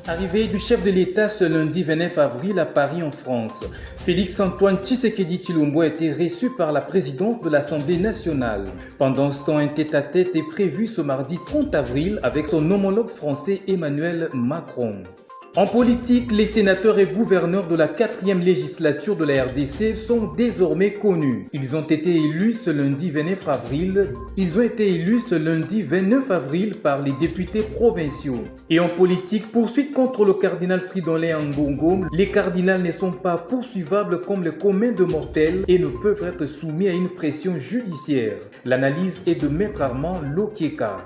Arrivée du chef de l'État ce lundi 29 avril à Paris en France, Félix-Antoine Tshisekedi Tshilombo a été reçu par la présidente de l'Assemblée nationale. Pendant ce temps, un tête-à-tête est prévu ce mardi 30 avril avec son homologue français Emmanuel Macron. En politique, les sénateurs et gouverneurs de la 4e législature de la RDC sont désormais connus. Ils ont été élus ce lundi 29 avril par les députés provinciaux. Et en politique, poursuite contre le cardinal Fridolin Ambongo, les cardinals ne sont pas poursuivables comme les communs de mortels et ne peuvent être soumis à une pression judiciaire. L'analyse est de Maître Armand Lokieka.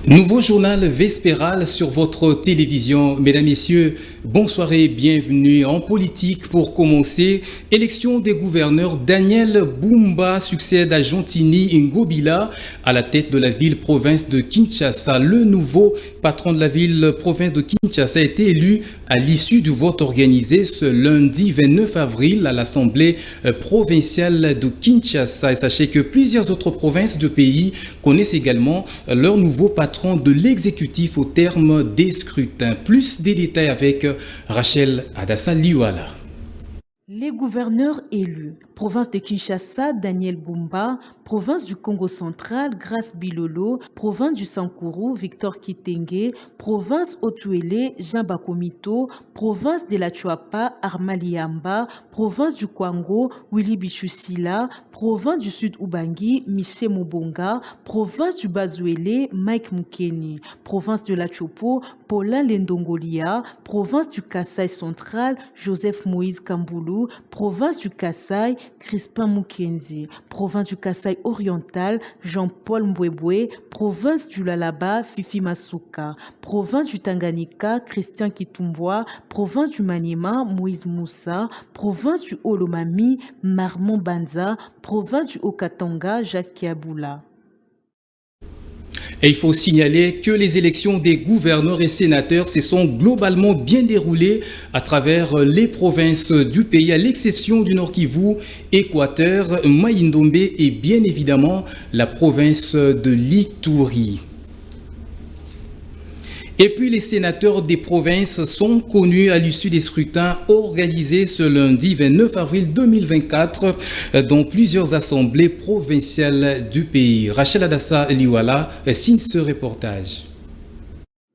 Nouveau journal vespéral sur votre télévision. Mesdames, Messieurs, bonsoir et bienvenue en politique. Pour commencer, élection des gouverneurs. Daniel Bumba succède à Jontini Ngobila à la tête de la ville-province de Kinshasa. Le nouveau patron de la ville-province de Kinshasa a été élu à l'issue du vote organisé ce lundi 29 avril à l'Assemblée provinciale de Kinshasa. Et sachez que plusieurs autres provinces du pays connaissent également leur nouveau patron de l'exécutif au terme des scrutins. Plus des détails avec Rachel Adassa-Liwala. Les gouverneurs élus. Province de Kinshasa, Daniel Bumba. Province du Congo central, Grace Bilolo. Province du Sankuru, Victor Kitenge. Province Otuele, Jean Bakomito. Province de la Chuapa, Armaliamba. Province du Kwango, Willy Bichusila. Province du Sud Ubangi, Miché Mobonga. Province du Bazuele, Mike Mukeni. Province de la Chopo, Paulin Lendongolia. Province du Kasaï central, Joseph Moïse Kamboulou. Province du Kasaï, Crispin Mukenzi. Province du Kasaï oriental, Jean-Paul Mbwebwe. Province du Lalaba, Fifi Masuka. Province du Tanganyika, Christian Kitumbwa. Province du Maniema, Moïse Moussa. Province du Olomami, Marmon Banza. Province du Haut-Katanga, Jacques Kiaboula. Et il faut signaler que les élections des gouverneurs et sénateurs se sont globalement bien déroulées à travers les provinces du pays, à l'exception du Nord Kivu, Équateur, Maïndombe et bien évidemment la province de l'Ituri. Et puis les sénateurs des provinces sont connus à l'issue des scrutins organisés ce lundi 29 avril 2024 dans plusieurs assemblées provinciales du pays. Rachel Adassa-Liwala signe ce reportage.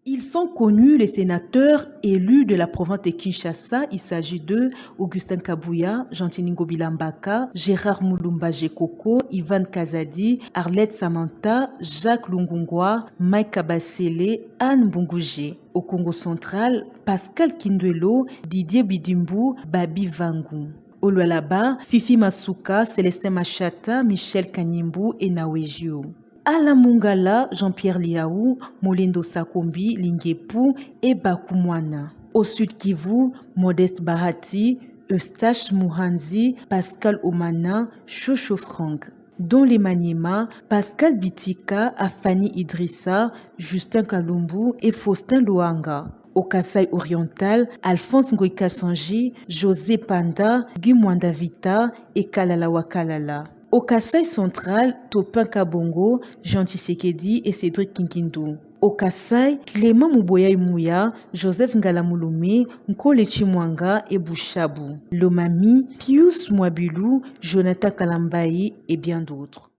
Ils sont connus, les sénateurs élus de la province de Kinshasa. Il s'agit de Augustin Kabouya, Jontini Ngobila Mbaka, Gérard Moulumba Jekoko, Ivan Kazadi, Arlette Samantha, Jacques Lungungwa, Mike Kabasele, Anne Bungouje. Au Congo central, Pascal Kindwelo, Didier Bidimbu, Babi Vangu. Au Lualaba, Fifi Masuka, Célestin Machata, Michel Kanyimbu et Nawejio. À la Mungala, Jean-Pierre Liaou, Molindo Sakombi, Lingepu et Bakumwana. Au Sud Kivu, Modeste Bahati, Eustache Mouhanzi, Pascal Omana, Chocho Franck. Dans les Maniema, Pascal Bitika, Afani Idrissa, Justin Kalumbu et Faustin Luanga. Au Kasaï oriental, Alphonse Ngoïka Sanji, José Panda, Guy Mwandavita et Kalala Wakalala. Au Kasaï central, Topin Kabongo, Jean Tshisekedi et Cédric Kinkindu. Au Kasaï, Clément Mouboya Mouya, Joseph Ngalamouloumé, Nkole Chimwanga et Bouchabou. Lomami, Pius Mwabilou, Jonathan Kalambayi et bien d'autres.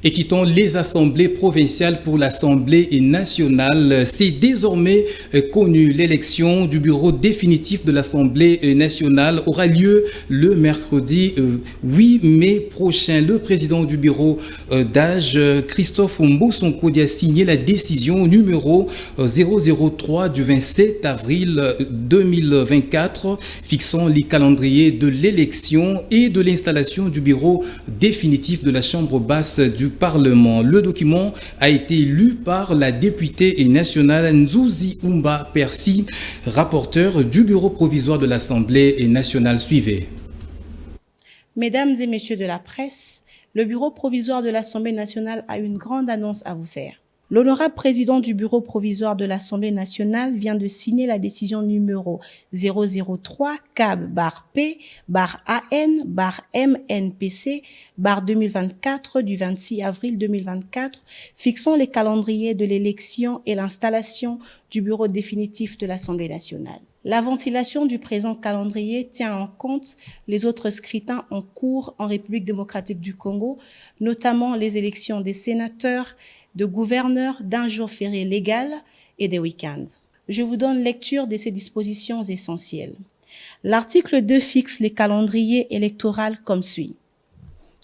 Et quittons les assemblées provinciales pour l'Assemblée nationale. C'est désormais connu. L'élection du bureau définitif de l'Assemblée nationale aura lieu le mercredi 8 mai prochain. Le président du bureau d'âge, Christophe Mbosonko, a signé la décision numéro 003 du 27 avril 2024 fixant les calendriers de l'élection et de l'installation du bureau définitif de la Chambre basse du Parlement. Le document a été lu par la députée nationale Nzouzi Umba Persi, rapporteur du bureau provisoire de l'Assemblée nationale. Suivez. Mesdames et messieurs de la presse, le bureau provisoire de l'Assemblée nationale a une grande annonce à vous faire. L'honorable président du bureau provisoire de l'Assemblée nationale vient de signer la décision numéro 003 CAB-P-AN-MNPC-2024 du 26 avril 2024 fixant les calendriers de l'élection et l'installation du bureau définitif de l'Assemblée nationale. La ventilation du présent calendrier tient en compte les autres scrutins en cours en République démocratique du Congo, notamment les élections des sénateurs, de gouverneurs d'un jour férié légal et des week-ends. Je vous donne lecture de ces dispositions essentielles. L'article 2 fixe les calendriers électoraux comme suit.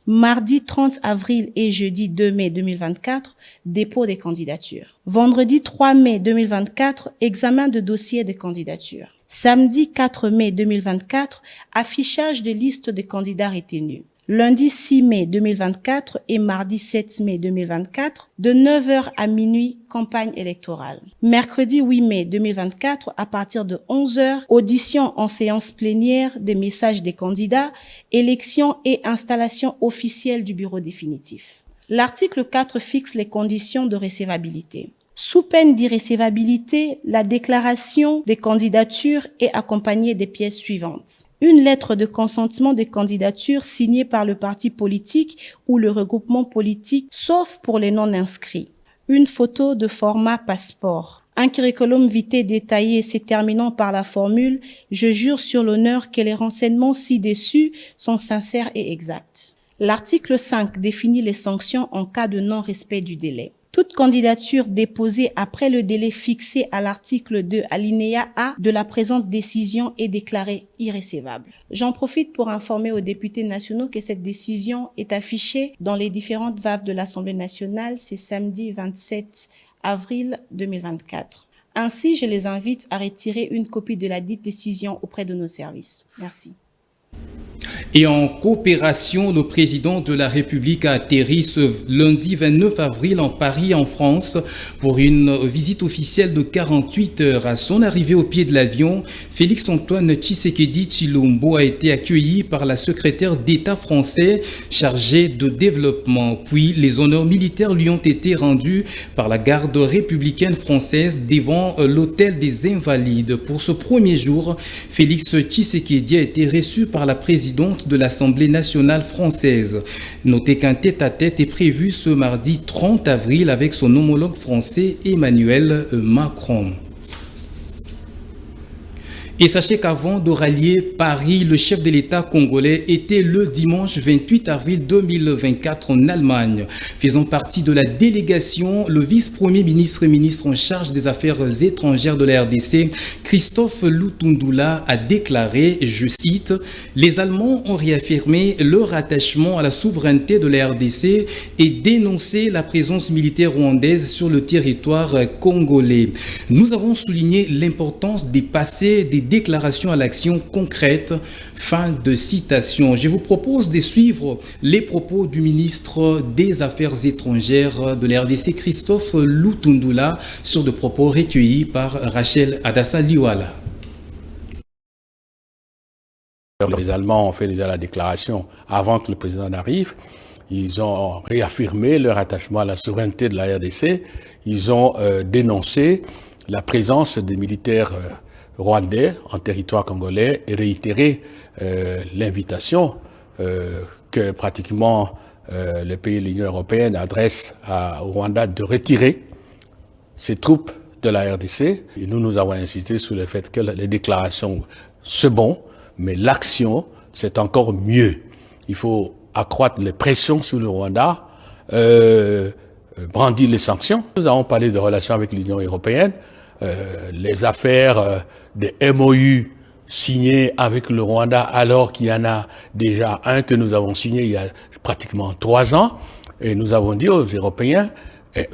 Mardi 30 avril et jeudi 2 mai 2024, dépôt des candidatures. Vendredi 3 mai 2024, examen de dossier des candidatures. Samedi 4 mai 2024, affichage de liste de candidats retenus. Lundi 6 mai 2024 et mardi 7 mai 2024, de 9h à minuit, campagne électorale. Mercredi 8 mai 2024, à partir de 11h, audition en séance plénière des messages des candidats, élection et installation officielle du bureau définitif. L'article 4 fixe les conditions de recevabilité. Sous peine d'irrecevabilité, la déclaration des candidatures est accompagnée des pièces suivantes. Une lettre de consentement de candidature signée par le parti politique ou le regroupement politique, sauf pour les non-inscrits. Une photo de format passeport. Un curriculum vitae détaillé se terminant par la formule « Je jure sur l'honneur que les renseignements ci-dessus sont sincères et exacts ». L'article 5 définit les sanctions en cas de non-respect du délai. Toute candidature déposée après le délai fixé à l'article 2 alinéa A de la présente décision est déclarée irrecevable. J'en profite pour informer aux députés nationaux que cette décision est affichée dans les différentes valves de l'Assemblée nationale ce samedi 27 avril 2024. Ainsi, je les invite à retirer une copie de la dite décision auprès de nos services. Merci. Et en coopération, le président de la République a atterri ce lundi 29 avril en Paris, en France, pour une visite officielle de 48 heures. À son arrivée au pied de l'avion, Félix-Antoine Tshisekedi Tshilombo a été accueilli par la secrétaire d'État français chargée de développement. Puis, les honneurs militaires lui ont été rendus par la garde républicaine française devant l'hôtel des Invalides. Pour ce premier jour, Félix Tshisekedi a été reçu par la présidente de l'Assemblée nationale française. Notez qu'un tête-à-tête est prévu ce mardi 30 avril avec son homologue français Emmanuel Macron. Et sachez qu'avant de rallier Paris, le chef de l'État congolais était le dimanche 28 avril 2024 en Allemagne. Faisant partie de la délégation, le vice-premier ministre et ministre en charge des Affaires étrangères de la RDC, Christophe Lutundula, a déclaré, je cite, « Les Allemands ont réaffirmé leur attachement à la souveraineté de la RDC et dénoncé la présence militaire rwandaise sur le territoire congolais. Nous avons souligné l'importance de passer des déclarations à l'action concrète. » Fin de citation. Je vous propose de suivre les propos du ministre des Affaires étrangères de la RDC, Christophe Lutundula, sur des propos recueillis par Rachel Adassa-Liwala. Les Allemands ont fait déjà la déclaration avant que le président n'arrive. Ils ont réaffirmé leur attachement à la souveraineté de la RDC. Ils ont dénoncé la présence des militaires rwandais en territoire congolais et réitéré l'invitation que pratiquement les pays de l'Union européenne adressent au Rwanda de retirer ses troupes de la RDC. Et nous avons insisté sur le fait que les déclarations, c'est bon, mais l'action, c'est encore mieux. Il faut accroître les pressions sur le Rwanda, brandir les sanctions. Nous avons parlé de relations avec l'Union européenne. Les affaires des MOU signés avec le Rwanda, alors qu'il y en a déjà un que nous avons signé il y a pratiquement 3 ans. Et nous avons dit aux Européens,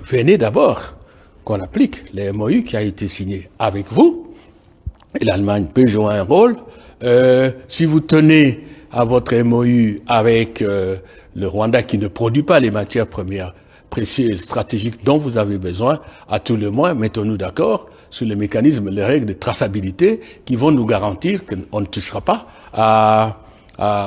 venez d'abord qu'on applique les MOU qui a été signé avec vous. Et l'Allemagne peut jouer un rôle. Si vous tenez à votre MOU avec le Rwanda qui ne produit pas les matières premières précieuses, stratégiques dont vous avez besoin, à tout le moins, mettons-nous d'accord sur les mécanismes, les règles de traçabilité qui vont nous garantir qu'on ne touchera pas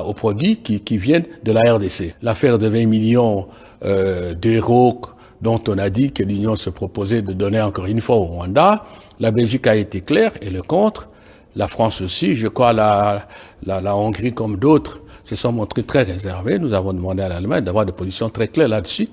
aux produits qui viennent de la RDC. L'affaire de 20 millions d'euros dont on a dit que l'Union se proposait de donner encore une fois au Rwanda. La Belgique a été claire et le contre. La France aussi, je crois la Hongrie comme d'autres se sont montrés très réservés. Nous avons demandé à l'Allemagne d'avoir des positions très claires là-dessus.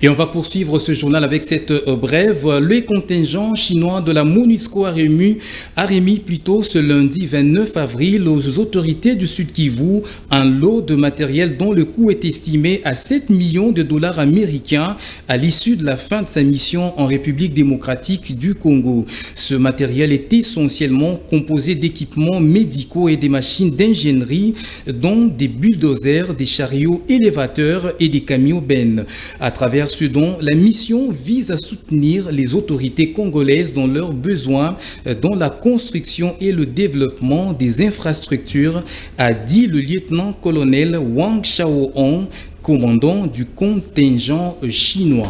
Et on va poursuivre ce journal avec cette brève. Le contingent chinois de la MONUSCO a remis ce lundi 29 avril aux autorités du Sud Kivu un lot de matériel dont le coût est estimé à 7 millions de dollars américains à l'issue de la fin de sa mission en République démocratique du Congo. Ce matériel est essentiellement composé d'équipements médicaux et des machines d'ingénierie, dont des bulldozers, des chariots élévateurs et des camions bennes. À travers ce don, la mission vise à soutenir les autorités congolaises dans leurs besoins dans la construction et le développement des infrastructures, a dit le lieutenant-colonel Wang Xiaohong, commandant du contingent chinois.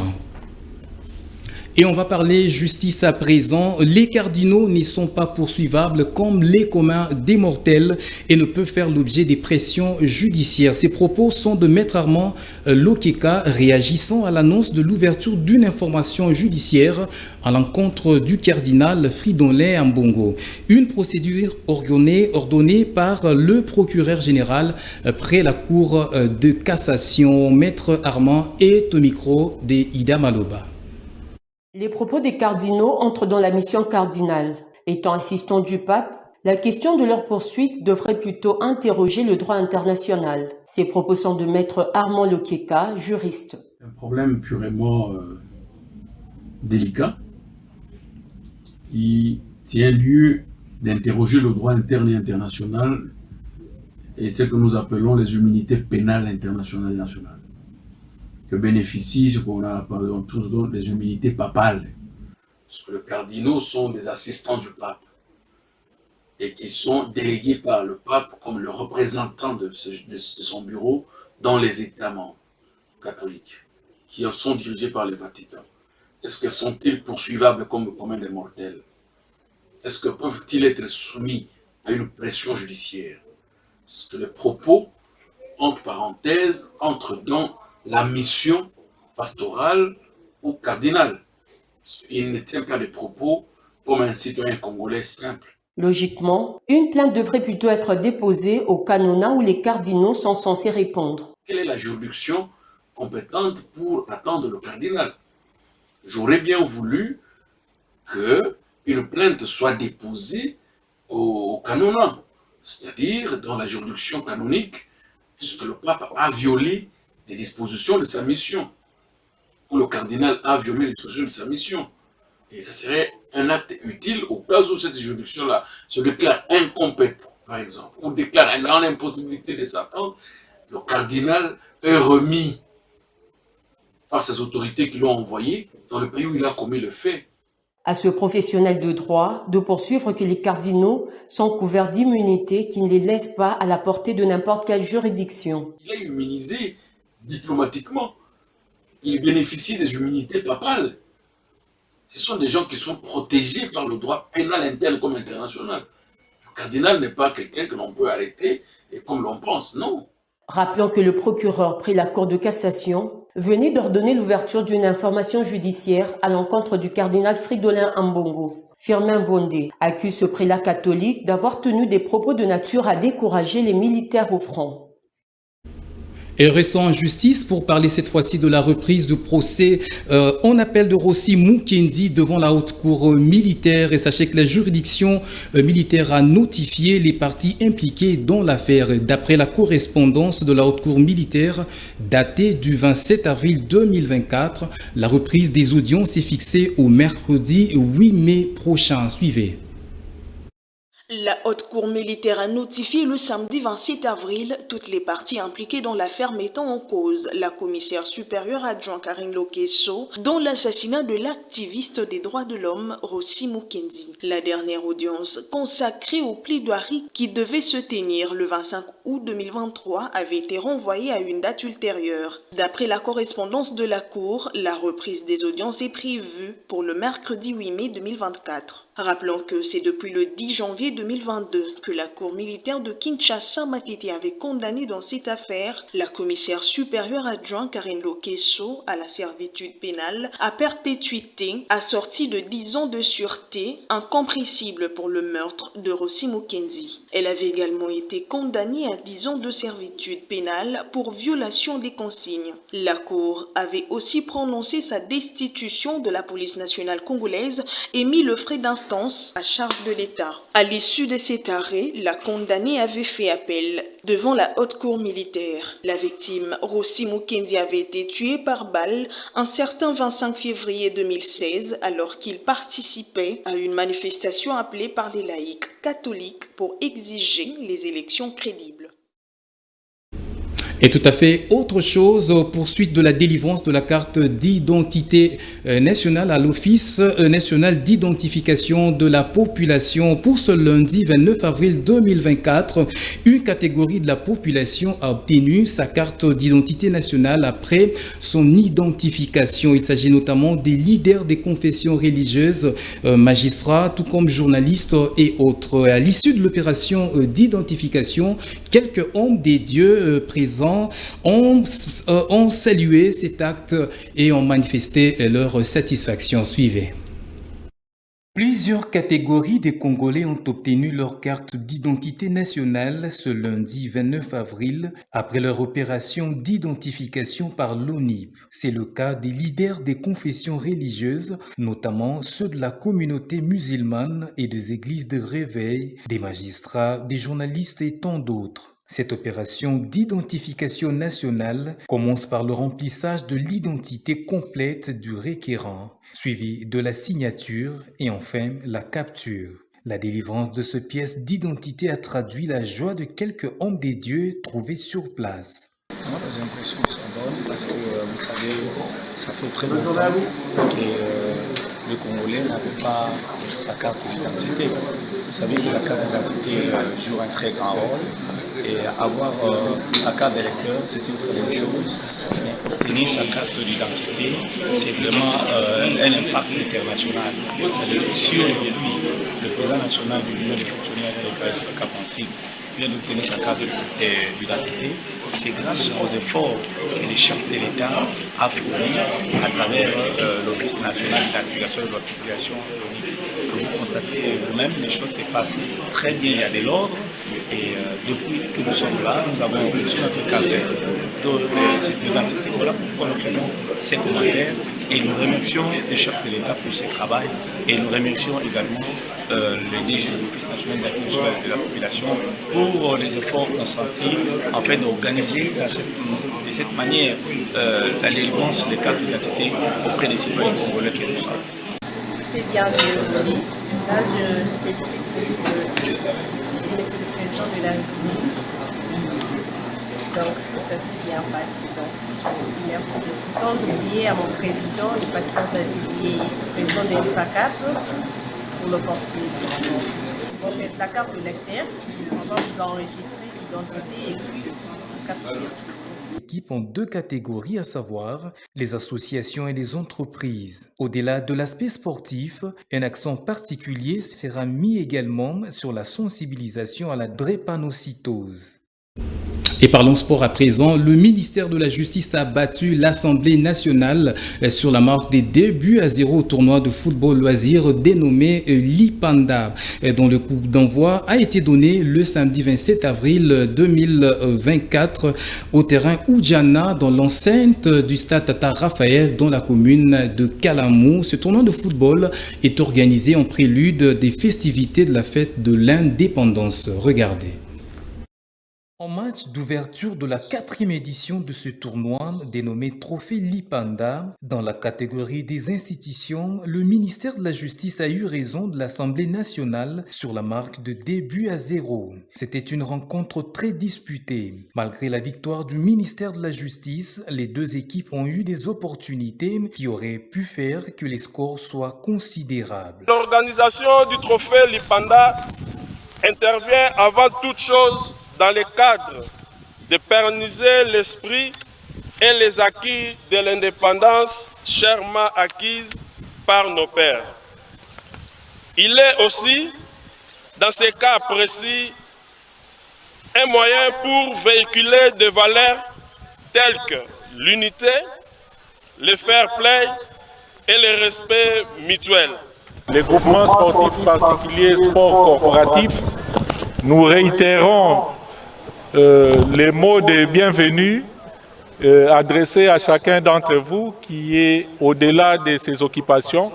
Et on va parler justice à présent. Les cardinaux n'y sont pas poursuivables comme les communs des mortels et ne peuvent faire l'objet des pressions judiciaires. Ces propos sont de Maître Armand Lokeka, réagissant à l'annonce de l'ouverture d'une information judiciaire à l'encontre du cardinal Fridolin Ambongo. Une procédure ordonnée par le procureur général près la cour de cassation. Maître Armand est au micro de Ida Maloba. Les propos des cardinaux entrent dans la mission cardinale. Étant assistants du pape, la question de leur poursuite devrait plutôt interroger le droit international. Ces propos sont de Maître Armand Lokeka, juriste. Un problème purement délicat qui tient lieu d'interroger le droit interne et international et ce que nous appelons les immunités pénales internationales et nationales, que bénéficient ce qu'on a tous les immunités papales. Parce que les cardinaux sont des assistants du pape et qui sont délégués par le pape comme le représentant de son bureau dans les États membres catholiques, qui sont dirigés par le Vatican. Est-ce que sont-ils poursuivables comme le commun des mortels? Est-ce que peuvent-ils être soumis à une pression judiciaire? Parce que les propos, entre parenthèses, entrent dans la mission pastorale au cardinal. Il ne tient pas les propos comme un citoyen congolais simple. Logiquement, une plainte devrait plutôt être déposée au canonat où les cardinaux sont censés répondre. Quelle est la juridiction compétente pour attendre le cardinal? J'aurais bien voulu qu'une plainte soit déposée au canonat, c'est-à-dire dans la juridiction canonique, puisque le pape a violé les dispositions de sa mission, ou le cardinal a violé les dispositions de sa mission. Et ça serait un acte utile au cas où cette juridiction-là se déclare incompétente, par exemple, ou déclare l'impossibilité de s'attendre, le cardinal est remis par ses autorités qui l'ont envoyé dans le pays où il a commis le fait. À ce professionnel de droit de poursuivre que les cardinaux sont couverts d'immunité qui ne les laisse pas à la portée de n'importe quelle juridiction. Il est immunisé diplomatiquement. Il bénéficie des immunités papales. Ce sont des gens qui sont protégés par le droit pénal interne comme international. Le cardinal n'est pas quelqu'un que l'on peut arrêter et comme l'on pense, non. Rappelons que le procureur près la Cour de cassation venait d'ordonner l'ouverture d'une information judiciaire à l'encontre du cardinal Fridolin Ambongo. Firmin Vondé accuse ce prélat catholique d'avoir tenu des propos de nature à décourager les militaires au front. Et restons en justice pour parler cette fois-ci de la reprise du procès en appel de Rossi Mukendi devant la haute cour militaire. Et sachez que la juridiction militaire a notifié les parties impliquées dans l'affaire. D'après la correspondance de la haute cour militaire datée du 27 avril 2024, la reprise des audiences est fixée au mercredi 8 mai prochain. Suivez. La haute cour militaire a notifié le samedi 27 avril toutes les parties impliquées dans l'affaire mettant en cause la commissaire supérieure adjointe Karine Lokesso dans l'assassinat de l'activiste des droits de l'homme Rossi Mukendi. La dernière audience consacrée aux plaidoiries qui devaient se tenir le 25 août 2023 avait été renvoyé à une date ultérieure. D'après la correspondance de la Cour, la reprise des audiences est prévue pour le mercredi 8 mai 2024. Rappelons que c'est depuis le 10 janvier 2022 que la Cour militaire de Kinshasa Matete avait condamné dans cette affaire la commissaire supérieure adjointe Karine Lokesso à la servitude pénale à perpétuité assortie de 10 ans de sûreté incompressible pour le meurtre de Rossi Mukenzi. Elle avait également été condamnée à 10 ans de servitude pénale pour violation des consignes. La Cour avait aussi prononcé sa destitution de la police nationale congolaise et mis le frais d'instance à charge de l'État. À l'issue de cet arrêt, la condamnée avait fait appel devant la haute cour militaire. La victime, Rossi Mukenzi, avait été tuée par balle un certain 25 février 2016 alors qu'il participait à une manifestation appelée par les laïcs catholiques pour exiger les élections crédibles. Et tout à fait autre chose, poursuite de la délivrance de la carte d'identité nationale à l'Office national d'identification de la population pour ce lundi 29 avril 2024. Une catégorie de la population a obtenu sa carte d'identité nationale après son identification. Il s'agit notamment des leaders des confessions religieuses, magistrats, tout comme journalistes et autres. À l'issue de l'opération d'identification, quelques hommes des dieux présents ont salué cet acte et ont manifesté leur satisfaction. Suivez. Plusieurs catégories des Congolais ont obtenu leur carte d'identité nationale ce lundi 29 avril après leur opération d'identification par l'ONIP. C'est le cas des leaders des confessions religieuses, notamment ceux de la communauté musulmane et des églises de réveil, des magistrats, des journalistes et tant d'autres. Cette opération d'identification nationale commence par le remplissage de l'identité complète du requérant, suivi de la signature et enfin la capture. La délivrance de ce pièce d'identité a traduit la joie de quelques hommes des dieux trouvés sur place. Moi, les impressions sont bonnes parce que, vous savez, ça fait très longtemps que le Congolais n'avait pas sa carte d'identité. Vous savez que la carte d'identité joue un très grand rôle et avoir sa carte d'électeur, c'est une très bonne chose. Mais obtenir sa carte d'identité, c'est vraiment un impact international. C'est-à-dire que si aujourd'hui, le président national de l'Union des fonctionnaires de Kapansi vient d'obtenir sa carte d'identité, c'est grâce aux efforts que les chefs de l'État a fournis à travers l'Office national d'identification de la population. Vous constatez vous-même, les choses se passent très bien, il y a de l'ordre et depuis que nous sommes là, nous avons reçu notre carte d'identité. Voilà pourquoi nous faisons ces commentaires et nous remercions les chefs de l'État pour ce travail et nous remercions également le DG de l'Office national d'identification de la population pour les efforts consentis en fait d'organiser de cette manière la délivrance des cartes d'identité auprès des citoyens congolais que nous sommes. C'est bien de là, je félicite Monsieur le Président de la République. Donc tout ça s'est bien passé. Donc je dis merci beaucoup. Sans oublier à mon président, le pasteur David et le président de l'UFACAP pour l'opportunité. Donc la carte de lecteur, on va vous enregistrer l'identité et puis capturer. Équipe en deux catégories, à savoir les associations et les entreprises. Au-delà de l'aspect sportif, un accent particulier sera mis également sur la sensibilisation à la drépanocytose. Et parlons sport à présent. Le ministère de la Justice a battu l'Assemblée nationale sur la marque des 2-0 au tournoi de football loisir dénommé Lipanda, dont le coup d'envoi a été donné le samedi 27 avril 2024 au terrain Oudjana dans l'enceinte du stade Tata Raphaël dans la commune de Kalamou. Ce tournoi de football est organisé en prélude des festivités de la fête de l'indépendance. Regardez. En match d'ouverture de la 4e édition de ce tournoi dénommé Trophée Lipanda, dans la catégorie des institutions, le ministère de la Justice a eu raison de l'Assemblée nationale sur la marque de 2-0. C'était une rencontre très disputée. Malgré la victoire du ministère de la Justice, les deux équipes ont eu des opportunités qui auraient pu faire que les scores soient considérables. L'organisation du Trophée Lipanda intervient avant toute chose dans le cadre de pérenniser l'esprit et les acquis de l'indépendance chèrement acquise par nos pères. Il est aussi, dans ces cas précis, un moyen pour véhiculer des valeurs telles que l'unité, le fair play et le respect mutuel. Les groupements sportifs particuliers, sports corporatifs, nous réitérons les mots de bienvenue adressés à chacun d'entre vous qui est au-delà de ses occupations,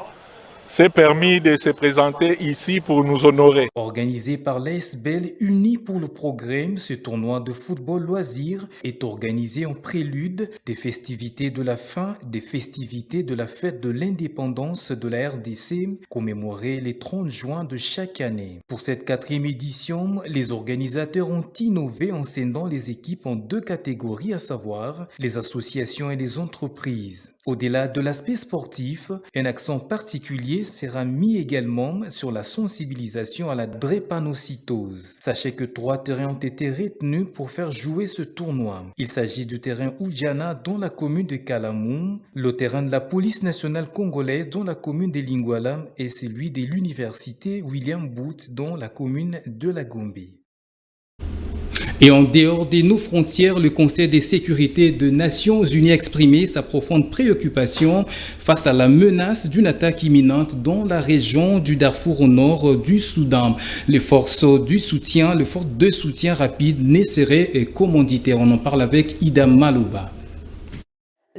s'est permis de se présenter ici pour nous honorer. Organisé par l'ASBL Unis pour le Progrès, ce tournoi de football loisir est organisé en prélude des festivités de la fin des festivités de la fête de l'indépendance de la RDC, commémorée les 30 juin de chaque année. Pour cette 4e édition, les organisateurs ont innové en scindant les équipes en 2 catégories, à savoir les associations et les entreprises. Au-delà de l'aspect sportif, un accent particulier sera mis également sur la sensibilisation à la drépanocytose. Sachez que 3 terrains ont été retenus pour faire jouer ce tournoi. Il s'agit du terrain Oudjana dans la commune de Kalamou, le terrain de la police nationale congolaise dans la commune de Lingouala et celui de l'université William Booth dans la commune de la Gombe. Et en dehors de nos frontières, le Conseil de sécurité des Nations Unies a exprimé sa profonde préoccupation face à la menace d'une attaque imminente dans la région du Darfour au nord du Soudan. Les forces de soutien rapide ne seraient commanditaires. On en parle avec Ida Malouba.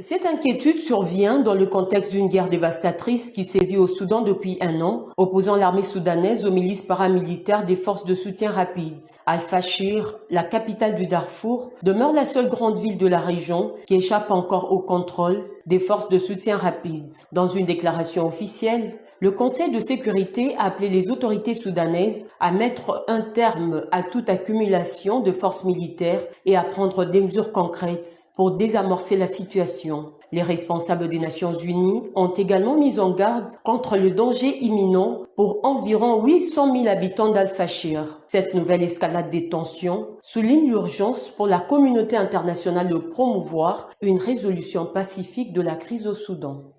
Cette inquiétude survient dans le contexte d'une guerre dévastatrice qui sévit au Soudan depuis 1 an, opposant l'armée soudanaise aux milices paramilitaires des forces de soutien rapide. Al-Fashir, la capitale du Darfour, demeure la seule grande ville de la région qui échappe encore au contrôle des forces de soutien rapide. Dans une déclaration officielle, le Conseil de sécurité a appelé les autorités soudanaises à mettre un terme à toute accumulation de forces militaires et à prendre des mesures concrètes pour désamorcer la situation. Les responsables des Nations Unies ont également mis en garde contre le danger imminent pour environ 800 000 habitants d'Al-Fashir. Cette nouvelle escalade des tensions souligne l'urgence pour la communauté internationale de promouvoir une résolution pacifique de la crise au Soudan.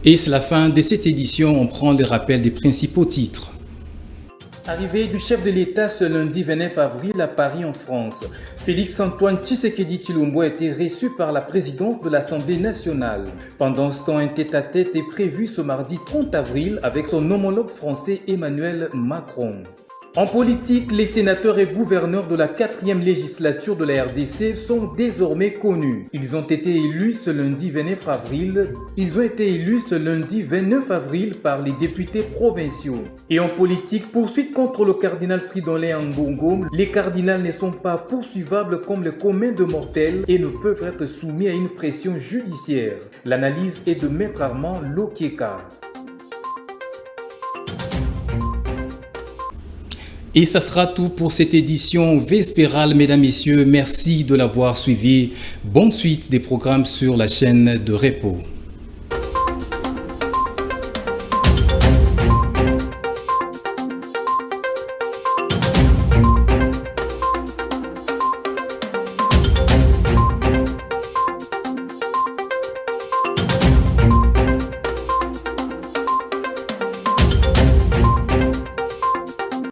Et c'est la fin de cette édition. On prend le rappel des principaux titres. Arrivée du chef de l'État ce lundi 29 avril à Paris en France, Félix-Antoine Tshisekedi Tshilombo a été reçu par la présidente de l'Assemblée nationale. Pendant ce temps, un tête-à-tête est prévu ce mardi 30 avril avec son homologue français Emmanuel Macron. En politique, les sénateurs et gouverneurs de la 4e législature de la RDC sont désormais connus. Ils ont été élus ce lundi 29 avril par les députés provinciaux. Et en politique, poursuite contre le cardinal Fridolin Ambongo, les cardinals ne sont pas poursuivables comme le commun de mortels et ne peuvent être soumis à une pression judiciaire. L'analyse est de Maître Armand Lokieka. Et ça sera tout pour cette édition vespérale, mesdames, messieurs. Merci de l'avoir suivi. Bonne suite des programmes sur la chaîne de Repos.